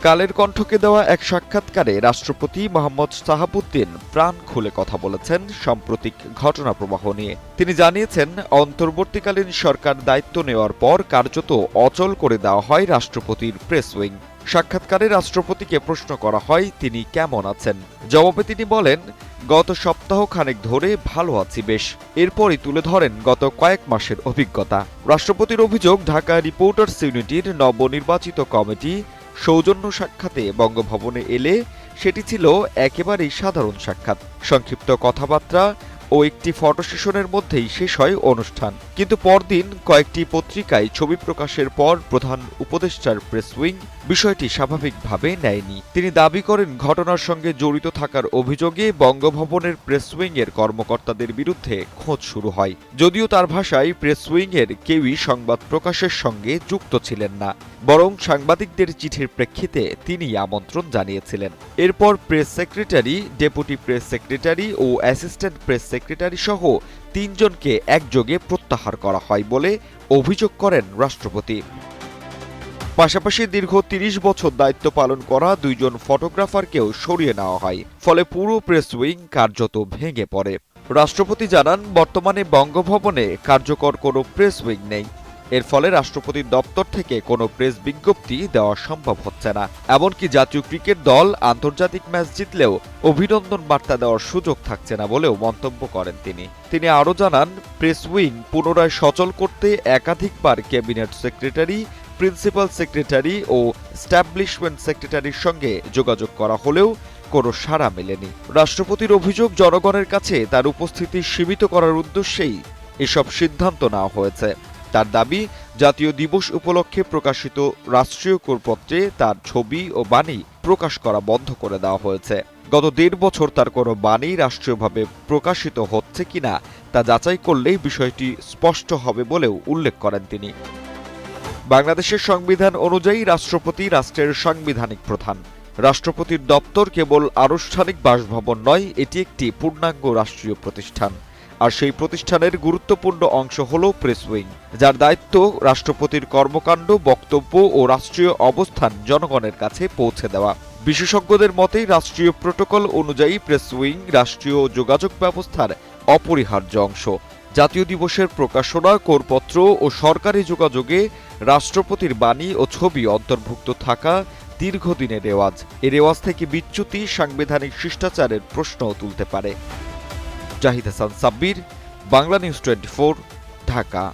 কালের কণ্ঠকে দেওয়া এক সাক্ষাৎকারে রাষ্ট্রপতি মোহাম্মদ শাহাবুদ্দিন প্রাণ খুলে কথা বলেছেন সাম্প্রতিক ঘটনা প্রবাহ নিয়ে। তিনি জানিয়েছেন, অন্তর্বর্তীকালীন সরকার দায়িত্ব নেওয়ার পর কার্যত অচল করে দেওয়া হয় রাষ্ট্রপতির প্রেস উইং। সাক্ষাৎকারে রাষ্ট্রপতিকে প্রশ্ন করা হয় তিনি কেমন আছেন। জবাবে তিনি বলেন, গত সপ্তাহ খানেক ধরে ভালো আছি বেশ। এরপরই তুলে ধরেন গত কয়েক মাসের অভিজ্ঞতা। রাষ্ট্রপতির অভিযোগ, ঢাকা রিপোর্টার্স ইউনিটির নবনির্বাচিত কমিটি সৌজন্য সাক্ষাতে বঙ্গভবনে এলে সেটি ছিল একেবারেই সাধারণ সাক্ষাৎ। সংক্ষিপ্ত কথাবার্তা ও একটি ফটো সেশনের মধ্যেই শেষ হয় অনুষ্ঠান। কিন্তু পরদিন কয়েকটি পত্রিকায় ছবি প্রকাশের পর প্রধান উপদেষ্টার প্রেস উইং বিষয়টি স্বাভাবিকভাবে নেয়নি। তিনি দাবি করেন, ঘটনার সঙ্গে জড়িত থাকার অভিযোগে বঙ্গভবনের প্রেস উইংয়ের কর্মকর্তাদের বিরুদ্ধে খোঁজ শুরু হয়। যদিও তার ভাষায় প্রেস উইংয়ের কেউই সংবাদ প্রকাশের সঙ্গে যুক্ত ছিলেন না, বরং সাংবাদিকদের চিঠির প্রেক্ষিতে তিনি আমন্ত্রণ জানিয়েছিলেন। এরপর press secretary, deputy press secretary ও অ্যাসিস্ট্যান্ট প্রেস সেক্রেটারি সহ ৩ জনকে একযোগে প্রত্যাহার করা হয় বলে অভিযোগ করেন রাষ্ট্রপতি। পাশাপাশি দীর্ঘ ৩০ বছর দায়িত্ব পালন করা ২ জন ফটোগ্রাফারকেও সরিয়ে নেওয়া হয়। ফলে পুরো প্রেস উইং কার্যত ভেঙে পড়ে। রাষ্ট্রপতি জানান, বর্তমানে বঙ্গভবনে কার্যকর কোনো প্রেস উইং নেই। এর ফলে রাষ্ট্রপতির দপ্তর থেকে কোনো প্রেস বিজ্ঞপ্তি দেওয়া সম্ভব হচ্ছে না। এমনকি জাতীয় ক্রিকেট দল আন্তর্জাতিক ম্যাচ জিতলেও অভিনন্দন বার্তা দেওয়ার সুযোগ থাকছে না বলেও মন্তব্য করেন তিনি আরও জানান, প্রেস উইং পুনরায় সচল করতে একাধিকবার ক্যাবিনেট সেক্রেটারি, প্রিন্সিপাল সেক্রেটারি ও স্ট্যাবলিশমেন্ট সেক্রেটারির সঙ্গে যোগাযোগ করা হলেও কোনো সাড়া মেলেনি। রাষ্ট্রপতির অভিযোগ, জনগণের কাছে তার উপস্থিতি সীমিত করার উদ্দেশ্যেই এসব সিদ্ধান্ত নেওয়া হয়েছে। তার দাবি, জাতীয় দিবস উপলক্ষে প্রকাশিত রাষ্ট্রীয় করপত্রে তার ছবি ও বাণী প্রকাশ করা বন্ধ করে দেওয়া হয়েছে। গত ১.৫ বছর তার কোনো বাণী রাষ্ট্রীয়ভাবে প্রকাশিত হচ্ছে কিনা তা যাচাই করলেই বিষয়টি স্পষ্ট হবে বলেও উল্লেখ করেন তিনি। বাংলাদেশের সংবিধান অনুযায়ী রাষ্ট্রপতি রাষ্ট্রের সাংবিধানিক প্রধান। রাষ্ট্রপতির দপ্তর কেবল আনুষ্ঠানিক বাসভবন নয়, এটি একটি পূর্ণাঙ্গ রাষ্ট্রীয় প্রতিষ্ঠান। আর সেই প্রতিষ্ঠানের গুরুত্বপূর্ণ অংশ হল প্রেস উইং, যার দায়িত্ব রাষ্ট্রপতির কর্মকাণ্ড, বক্তব্য ও রাষ্ট্রীয় অবস্থান জনগণের কাছে পৌঁছে দেওয়া। বিশেষজ্ঞদের মতে, রাষ্ট্রীয় প্রোটোকল অনুযায়ী প্রেস উইং রাষ্ট্রীয় যোগাযোগ ব্যবস্থার অপরিহার্য অংশ। জাতীয় দিবসের প্রকাশনা, করপত্র ও সরকারি যোগাযোগে রাষ্ট্রপতির বাণী ও ছবি অন্তর্ভুক্ত থাকা দীর্ঘদিনের রেওয়াজ। এ রেওয়াজ থেকে বিচ্যুতি সাংবিধানিক শিষ্টাচারের প্রশ্নও তুলতে পারে। জাহিদ হাসান সাব্বির, বাংলা নিউজ 24, ঢাকা।